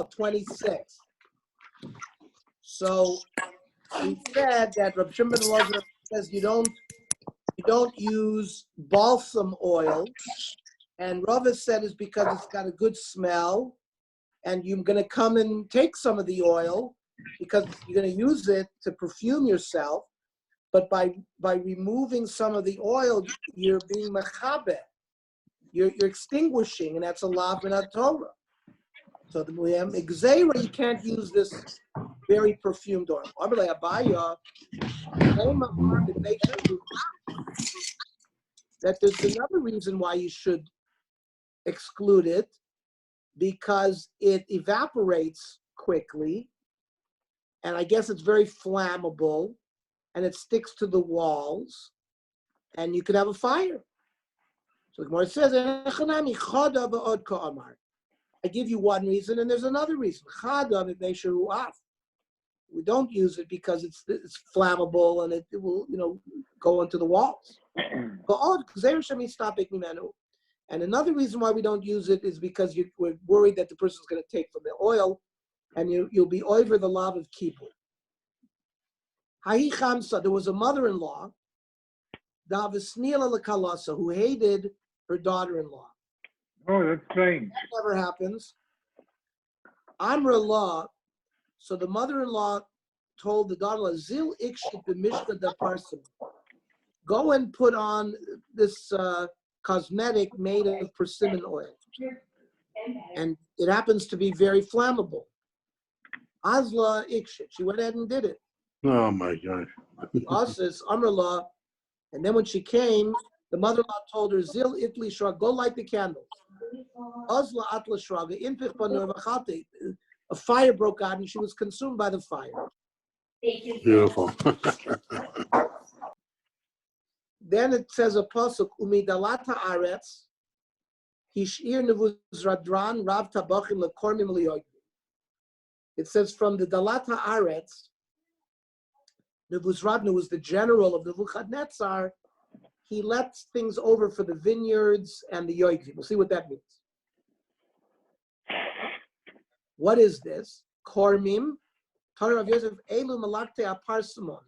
26. So we said that Rav Shimon ben Elazar says you don't use balsam oil, and Rav has said is because it's got a good smell, and you're going to come and take some of the oil because you're going to use it to perfume yourself. But by removing some of the oil, you're being mechaber. You're extinguishing, and that's a lav in our Torah. So the Gzeira, you can't use this very perfumed oil. That there's another reason why you should exclude it, because it evaporates quickly, and I guess it's very flammable, and it sticks to the walls, and you could have a fire. So the Gemara says, I give you one reason, and there's another reason. We don't use it because it's flammable and it will, go into the walls. And another reason why we don't use it is because we're worried that the person's going to take from the oil, and you'll be over the lav of kippur. There was a mother-in-law, who hated her daughter-in-law. Oh, that's strange. That never happens. Amra, so the mother-in-law told the daughter-in-law, Zil ikshit b'mishka da parsim. Go and put on this cosmetic made of persimmon oil. And it happens to be very flammable. Azla ikshit. She went ahead and did it. Oh my God. Asis, Amrullah. And then when she came, the mother-in-law told her, Zil itli shrag, go light the candles. Azla atla shraga, inpich panur v'chate. A fire broke out and she was consumed by the fire. Beautiful. Then it says a pasuk, umidalata aretz, hishir nevuz radran rav tabachim lekormim liyoyim. It says from the Dalata Aretz, Nebuzradnu was the general of Nebuchadnezzar. He lets things over for the vineyards and the yoigim. We'll see what that means. What is this? Kormim, Torah of Yosef, Elu Malakte Aparsimon.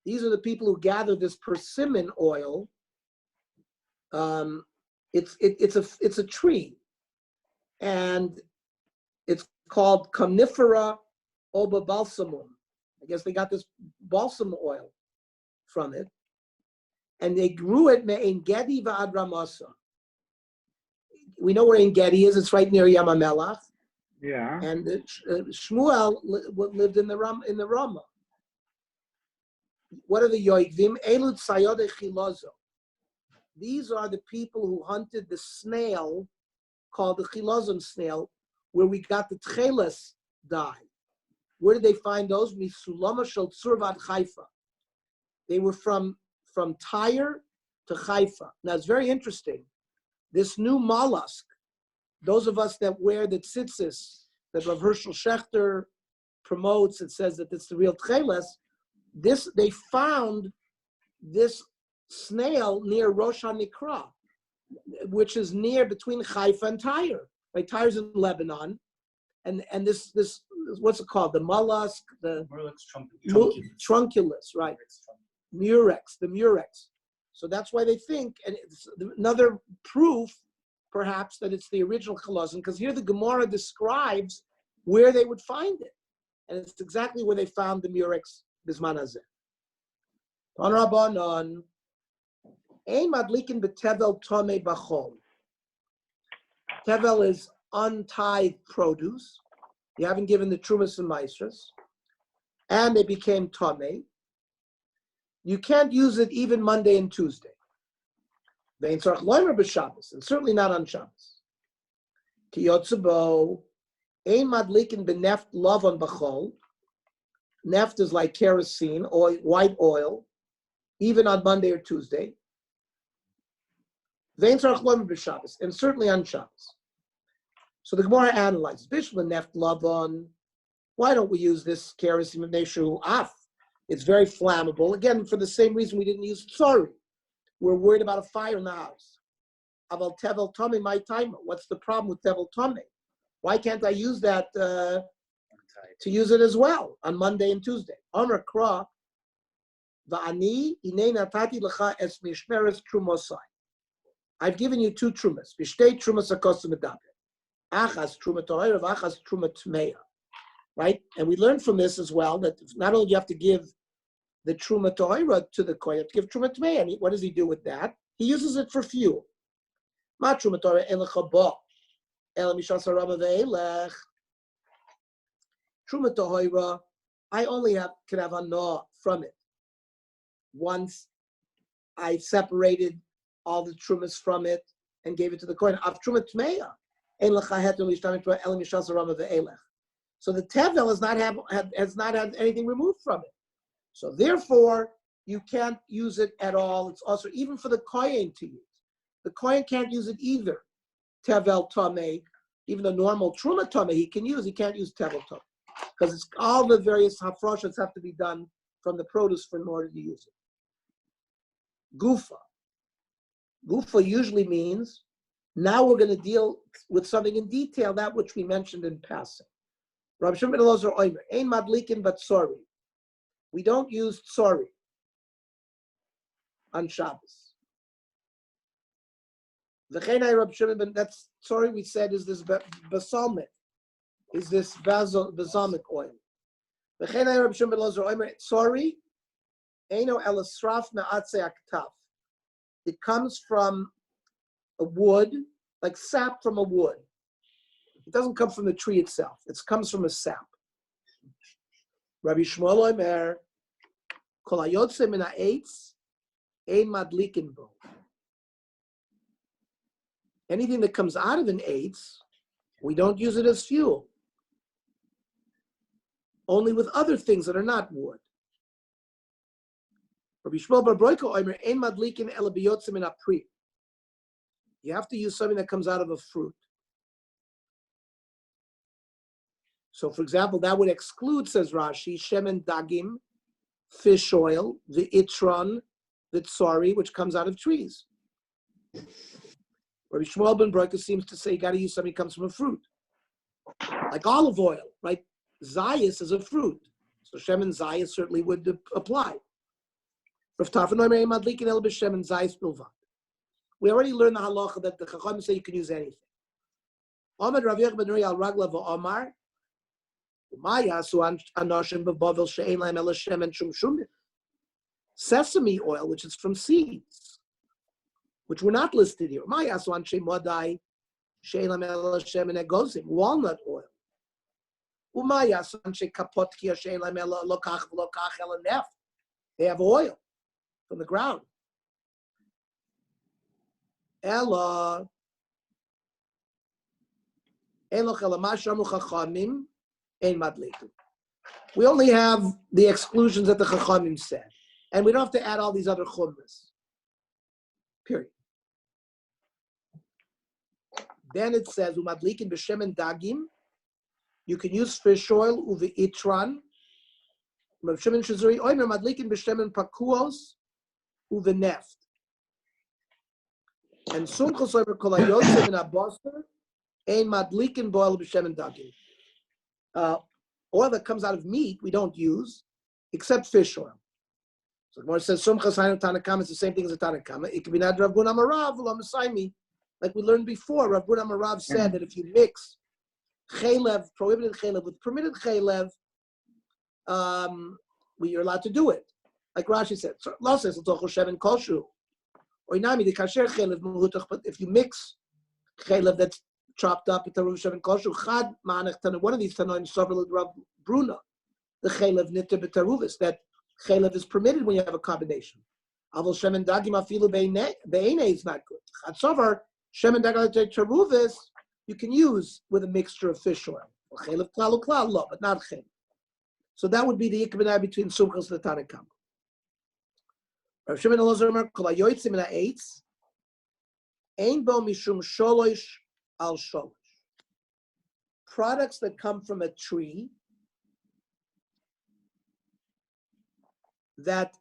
These are the people who gather this persimmon oil. It's a tree, and it's called Conifera oba balsamum. I guess they got this balsam oil from it, and they grew it in Gedi va'ad Ramasa. We know where En Gedi is. It's right near Yamamelach. Yeah. And Shmuel lived in the Ramah. What are the Yoigvim? Elut Sayode Chilozo. These are the people who hunted the snail called the Chilozon snail, where we got the tcheles dye. Where did they find those? Misulama shel Tzurvat Haifa. They were from Tyre to Haifa. Now it's very interesting. This new mollusk, those of us that wear the tzitzis that Rav Hershel Schechter promotes, it says that it's the real tcheles. They found this snail near Rosh HaNikra, which is near between Haifa and Tyre. Right, Tyre's in Lebanon, and this what's it called? The mollusk, the trunculus, right? Murex, the murex. So that's why they think, and it's another proof, perhaps, that it's the original chalazon, because here the Gemara describes where they would find it, and it's exactly where they found the murex bisman hazeh. On Rabbanon, ein madlikin betevel tomei bachol. Tevel is untithed produce. You haven't given the trumas and maestras, and they became tomei. You can't use it even Monday and Tuesday. And certainly not on Shabbos. Kiyotzebo, ein madlikin beneft lavan bachol. Neft is like kerosene, oil, white oil, even on Monday or Tuesday. And certainly on Shabbos. So the Gemara analyzes, Bishla neft lavan. Why don't we use this kerosene neshu af? It's very flammable. Again, for the same reason we didn't use tsari. We're worried about a fire in the house. Aval tevel tame my time. What's the problem with tevel tame? Why can't I use that to use it as well on Monday and Tuesday? Amar Kra, va'ani inei natati lecha es mishmeres trumosai. I've given you 2 trumas. Vishtei trumas akosim medaber. Achas truma tohira, v'achas truma tmeya. Right? And we learned from this as well that not only do you have to give the truma tohira to the kohen, you have to give truma tmeya. And what does he do with that? He uses it for fuel. Ma truma tohira elecha ba. Ela mishas harama ve'elech. Truma tohira, I only can have hana from it. Once I separated all the trumas from it and gave it to the kohen. Av truma tmeya. So the tevel has not had anything removed from it. So therefore, you can't use it at all. It's also even for the kohen to use. The kohen can't use it either. Tevel tameh, even the normal truma tameh he can use. He can't use tevel tameh because it's all the various hafroshas have to be done from the produce in order to use it. Gufa. Gufa usually means now we're going to deal with something in detail, that which we mentioned in passing. Rabbi Shimon ben Elazar Omer, ein madlikin but sorry. We don't use sorry on Shabbos. V'cheinai Rabbi Shimon ben, that's sorry we said is this basalmic, is this balsamic oil. V'cheinai Rabbi Shimon ben Elazar Omer, sorry, eino elasraf me'atzei aktav. It comes from a wood, like sap from a wood. It doesn't come from the tree itself. It comes from a sap. Rabbi Shmuel Omer, kol hayotze min ha'etz, ein madlikin bo. Anything that comes out of an eitz, we don't use it as fuel. Only with other things that are not wood. Rabbi Shmuel bar Broika Omer, ein madlikin ela biyotze min ha'pri. You have to use something that comes out of a fruit. So, for example, that would exclude, says Rashi, shemen dagim, fish oil, the itron, the tsari, which comes out of trees. Rabbi Shmuel ben Broika seems to say you got to use something that comes from a fruit, like olive oil, right? Zayis is a fruit, so shemen zayis certainly would apply. We already learned the halacha that the Chacham say you can use anything. Amar Rav Yochanan ben Nuri al Ragla v'Amar, sesame oil, which is from seeds, which were not listed here. Walnut oil. They have oil from the ground. We only have the exclusions that the Chachamim said, and we don't have to add all these other chumras. Period. Then it says, "Umadlikin b'shemen dagim." You can use fish oil uve itran. Rav Shimon Shazuri oimer madlikin b'shemen pakuos uve neft. And sumchos oimer kolayotze min abosar ein madlikin boil b'shemen dagim. Oil that comes out of meat we don't use, except fish oil. So the Gemara says sumchos hainu tanakama is the same thing as a tanakama. It can be not Rav Gun Amarav v'lo Masaimi, like we learned before. Rav Gun Amarav said that if you mix chaylev, prohibited chaylev, with permitted chaylev, you're allowed to do it. Like Rashi said, or inami the kasher chaylev muhutach. But if you mix chaylev that's chopped up, it's a sheven kosher. Chad ma'anech tana. One of these tanoim sovereign Rav Bruna, the chaylev nitter b'taruvis, that chaylev is permitted when you have a combination. Avol shemen dagim afilu be'ene is not good. Chad sovar shemen dagim taruvis you can use with a mixture of fish oil. Chaylev klal uklal lo, but not chaylev. So that would be the ikbinah between sumchos and the tanakam. Rav Shimon Elazar Omer kol hayotzim min ha'etz ein bo mishum sholosh al sholosh. Products that come from a tree that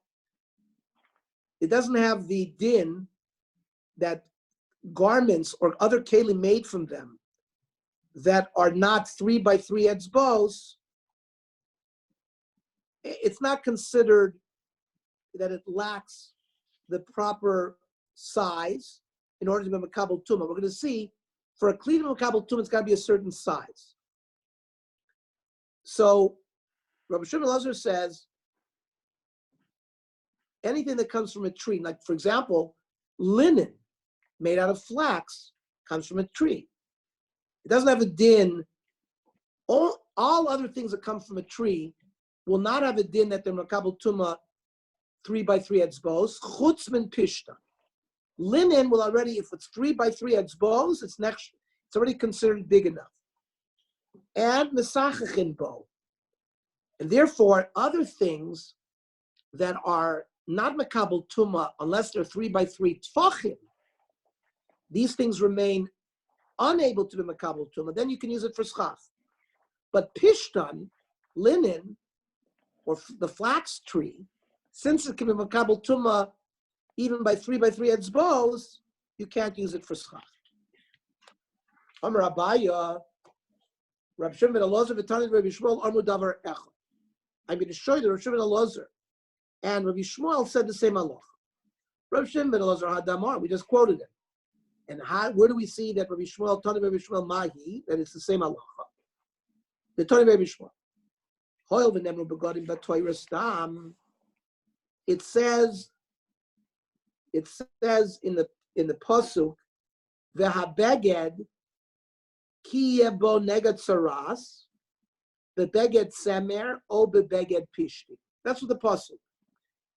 it doesn't have the din that garments or other kelim made from them that are not 3 by 3 etzbos, it's not considered that it lacks the proper size in order to be makabel tuma. We're going to see for a kli to be makabel tuma, it's got to be a certain size. So Rabbi Shimon Elazar says anything that comes from a tree, like for example, linen made out of flax comes from a tree. It doesn't have a din. All other things that come from a tree will not have a din that they're makabel tuma 3 by 3 etzbos. Chutz min pishta. Linen will already, if it's 3 by 3 etzbos, it's already considered big enough. And mesachachin bo. And therefore, other things that are not makabel tuma unless they're 3 by 3 tfachim, these things remain unable to be makabel tuma. Then you can use it for schach. But pishtan, linen, or the flax tree, since it can be makabel tuma even by 3 by 3 etzbos, you can't use it for schach. Amar Abaya, Rab Shimon ben Elazar v'Tani Rabbi Shmuel Amru davar echad. I'm going to show you that Rab Shimon ben Elazar and Rabbi Shmuel said the same halacha. Rab Shimon ben Elazar hadamar, we just quoted it. And where do we see that Rabbi Shmuel, Tani Rabbi Shmuel Mahi, that it's the same halacha? The Tani Rabbi Shmuel. Hoil v'nemru begodim b'toyra stam. It says in the pasuk, v'habeged ki yebo neged saras, bebeged semer o bebeged pishti. That's what the pasuk.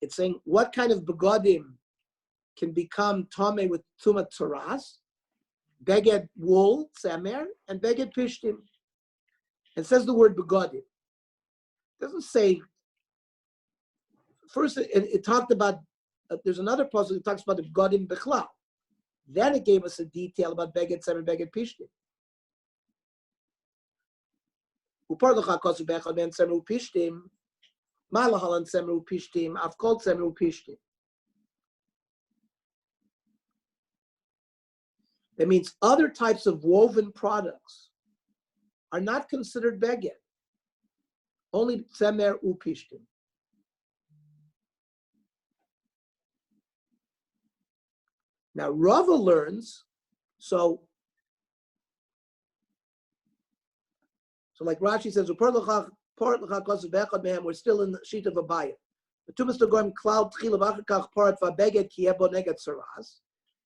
It's saying what kind of begodim can become tame with tumat saras, beged wool, semer, and beged pishtim. And says the word begodim. It doesn't say. First, it talked about. There's another pasuk that talks about the begodim bechlal. Then it gave us a detail about beged semer, beged pishtim. Upar l'cha kosu bechad ben semer upishtim, malahalan semer upishtim, afkol semer upishtim. That means other types of woven products are not considered beged. Only semer upishtim. Now Rava learns, so like Rashi says, we're still in the sheet of Abaya.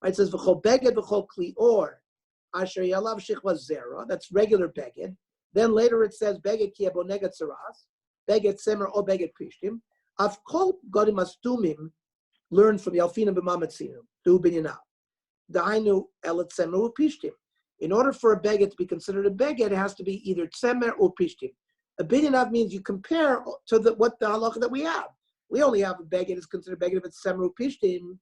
Right, it says v'chol beged v'chol klior asher yalav shichva zera. That's regular beged. Then later it says beged ki ebo neged saras, beged semer o beged pishtim. Av kol godim astumim learned from Yalfina b'mamatzinu du binyanav. Da'inu elet semer u pishtim. In order for a beged to be considered a beged, it has to be either tzemer or pishtim. A binyanav means you compare to what the halacha that we have. We only have a beged is considered a beged if it's tzemer or pishtim.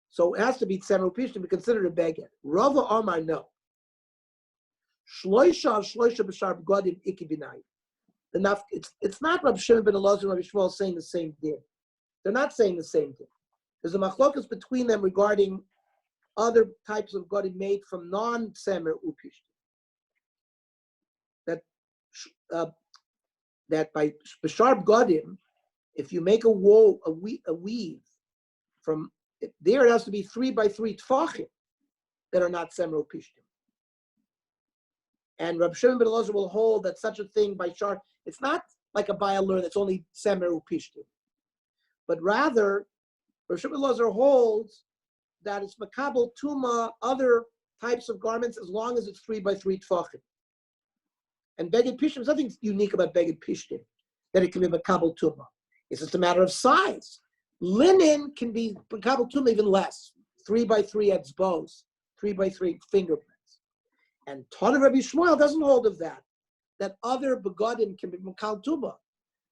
So it has to be tzemer upishtim to be considered a beged. Rava Amar no. Shloisha b'shar b'godim iki b'nai. It's not Rabbi Shimon ben Elazar and Rabbi Shmuel saying the same thing. They're not saying the same thing. There's a machlokas between them regarding other types of godim made from non-tzemer upishtim. That by b'shar b'godim, if you make a weave from there, it has to be 3 by 3 tfachim that are not semer upishtim. And Rabbi Shimon ben Elazar will hold that such a thing by shar, it's not like a bayalur that's only semer upishtim, but rather Rabbi Shimon ben Elazar holds that it's makabel tuma other types of garments as long as it's 3 by 3 tfachim. And beged pishtim, there's nothing unique about beged pishtim that it can be makabel tuma. It's just a matter of size. Linen can be makabel tuma even less, 3 by 3 etzbos, 3 by 3 fingerprints. And Tana Rabbi Shmuel doesn't hold of that other begodim can be makabel tuma.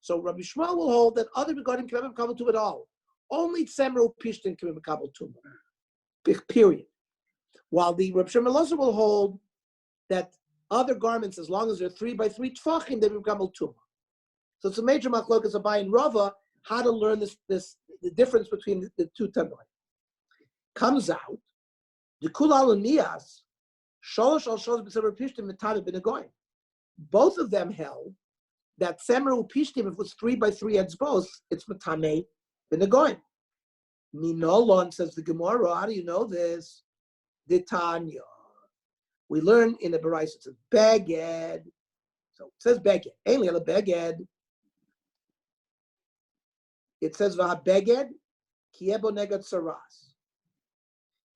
So Rabbi Shmuel will hold that other begodim can be makabel tuma at all. Only tzemer upishtim can be makabel tuma. Period. While the Rabbi Shimon Elazar will hold that other garments, as long as they're 3 by 3 tfachim, they be makabel tuma. So it's a major machlokas Abai and Rava how to learn the difference between the two tanoi. Comes out the kulal niyas Sholosh al sholosh b'semer pishtim mitame b'negoyim. Both of them held that semer upishtim, if it was 3 by 3 etzbos, it's mitame b'negoyim. Minolon, says the Gemara, how do you know this? Ditanya. We learn in the Baraisa, it says beged. So it says beged. Ain't a beged. It says vaha beged kiebo negad saras.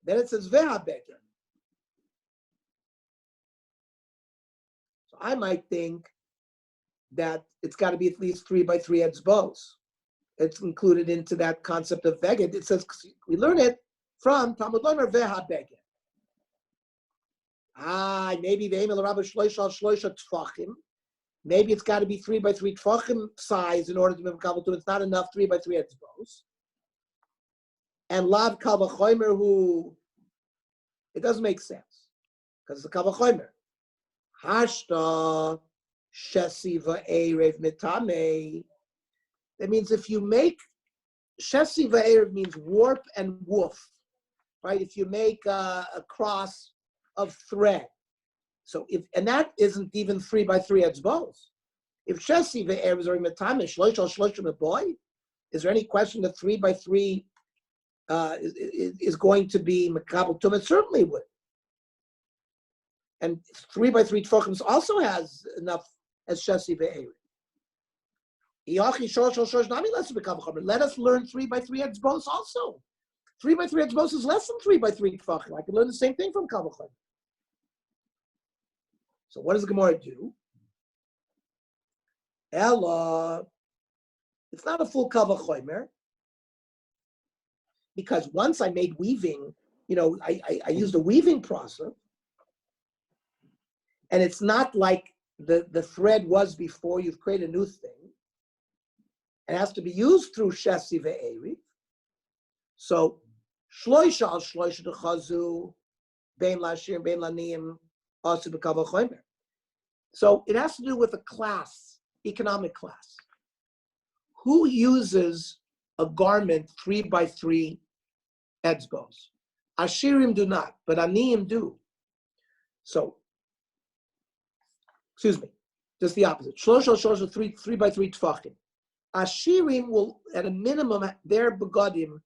Then it says veha beged. So I might think that it's got to be at least 3 by 3 etzbos. It's included into that concept of beged. It says we learn it from Talmud Lomer veha beged. Maybe the Emel Rabbi Shloisha Shloisha Tfachim. Maybe it's got to be 3 by 3 Tfachim size in order to make Kabbalah. It's not enough 3 by 3 etzbos. And Lav Kavachoimer, who it doesn't make sense because it's a Kavachoimer. Hashta Shesiva Erev Mitame. That means if you make Shesiva Erev means warp and woof, right? If you make a cross of thread. So and that isn't even 3 by 3 etzbos. If Shesi ve'er is already metamish, shloishal a boy, is there any question that 3 by 3 is going to be makabel tum? It certainly would. And 3 by 3 tefachim also has enough as Shesi ve'er. Let us learn 3 by 3 etzbos also. 3 by 3 etzbos is less than 3 by 3 tefachim. I can learn the same thing from Kavachim. So what does the Gemara do? Ella, it's not a full Kavachomer, because once I made weaving, I used a weaving process, and it's not like the thread was before. You've created a new thing. It has to be used through Shesi ve'eri. So shloisha al shloisha dechazu bein lashir bein laniyim also b'kavachomer. So it has to do with a class, economic class. Who uses a garment 3 by 3 etzbos? Ashirim do not, but Aniyim do. So, excuse me, just the opposite. Shlosh, 3 by 3 tfachim. Ashirim will, at a minimum, their begadim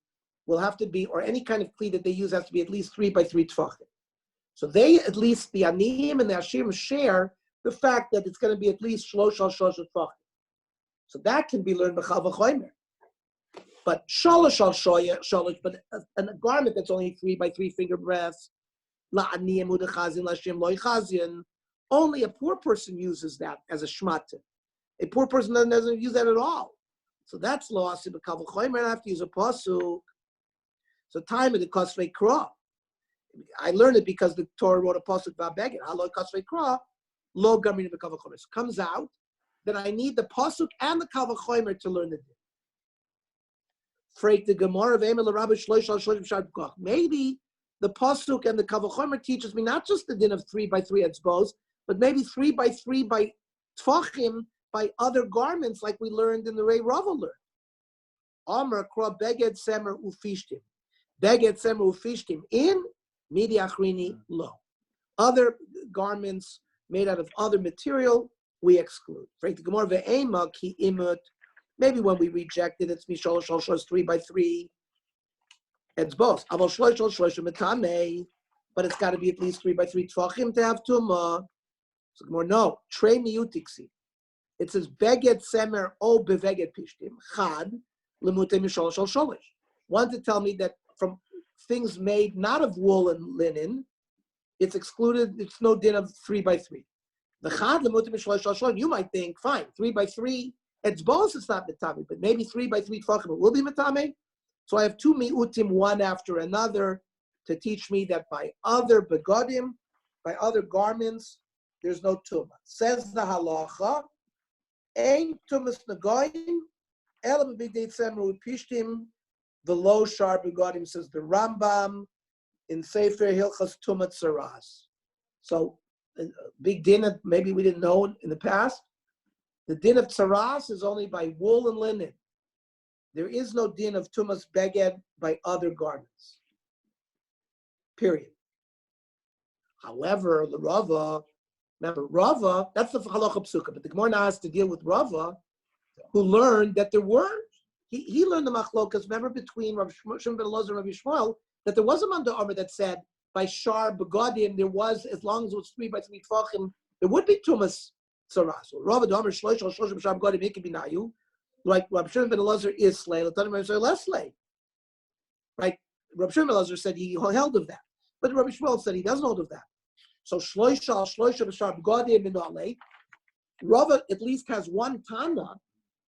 will have to be, or any kind of kli that they use has to be at least 3 by 3 tfachim. So they, at least the Aniyim and the Ashirim, share the fact that it's going to be at least shlosh tfachim. So that can be learned by Chavachomer. But sholosh, but a garment that's only 3 by 3 finger breadths, la'aniyim udechazin la'ashim loichazin, only a poor person uses that as a shmatin. A poor person doesn't use that at all. So that's lost in the Chavachomer. I have to use a pasuk. So time of the Kasvei Kra. I learned it because the Torah wrote a pasuk about begging. Haloi Kasvei Kra, lo gamin b'Kavachomer. Comes out that I need the pasuk and the Kavachomer to learn the din. Freik the Gemara of Emel Rabbi Shloish al Shloish B'Shar B'Koch. Maybe the pasuk and the Kavachomer teaches me not just the din of 3 by 3 etzbos, but maybe 3 by 3 by tfachim by other garments, like we learned in the Rei Rava learned. Amar Kra Beged Semer Ufishtim. Beged Semer Ufishtim in Midi Achrini Lo. Other garments made out of other material, we exclude. Freik the Gemara ve'ema ki imut. Maybe when we reject it, it's mishol shol shol 3 by 3. It's both. Aval shlosh shol shlosh metame, but it's got to be at least 3 by 3 tfachim to have tuma. So more no. Trey miyutiksi. It says beged semer o beveged pishtim chad lemute mishol shol sholish. Want to tell me that from things made not of wool and linen, it's excluded. It's no din of 3 by 3. The chad lemute mishol shol sholish. You might think, fine, 3 by 3. It's both, it's not metame, but maybe 3 by 3 tfachim it will be metame. So I have 2 miutim, one after another, to teach me that by other begodim, by other garments, there's no tumah. Says the halacha, ein tumas nagoyim, elam b'dei tzemer upishtim, v'lo shar begodim, says the Rambam in Sefer Hilchas Tumat Saras. So, big din, maybe we didn't know in the past. The din of tzaras is only by wool and linen. There is no din of tumas beged by other garments. Period. However, the Rava, remember Rava, that's the halacha psuka, but the Gemara now has to deal with Rava, who learned that there were. He learned the machlokas. Remember between Rav Shimon ben Elazar and Rav Yishmael that there was a man d'amar that said by shar begadim there was, as long as it was 3 by 3 tefachim, there would be tumas tzara. So Rav d'amar shlosh b'shar begadim it could be nayu. Like Rav Shimon ben Elazar is slay, L'tanim ben Elazar less slay. Right? Rav Shimon ben Elazar said he held of that, but Rav Yishmael said he doesn't hold of that. So shlosh b'shar begadim minalei. Rava at least has one Tana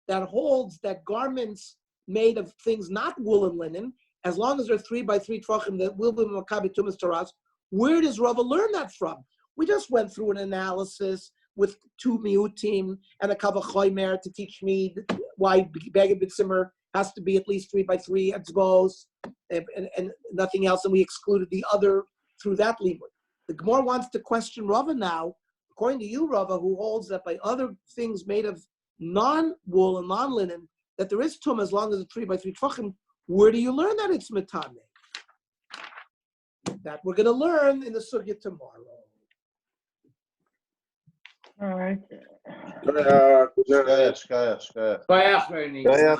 that holds that garments made of things not wool and linen, as long as they're 3 by 3 tefachim, that will be makabi tumas taras. Where does Rava learn that from? We just went through an analysis with 2 miutim and a kavachoymer to teach me why Beged B'Tzimmer has to be at least 3 by 3 etzbos and nothing else, and we excluded the other through that limud. The Gemara wants to question Rava now, according to you, Rava, who holds that by other things made of non-wool and non-linen, that there is tum as long as it's 3 by 3 tefachim. Where do you learn that it's metame? That we're going to learn in the sugya tomorrow. All right. Shkoyach, Bernie. Okay.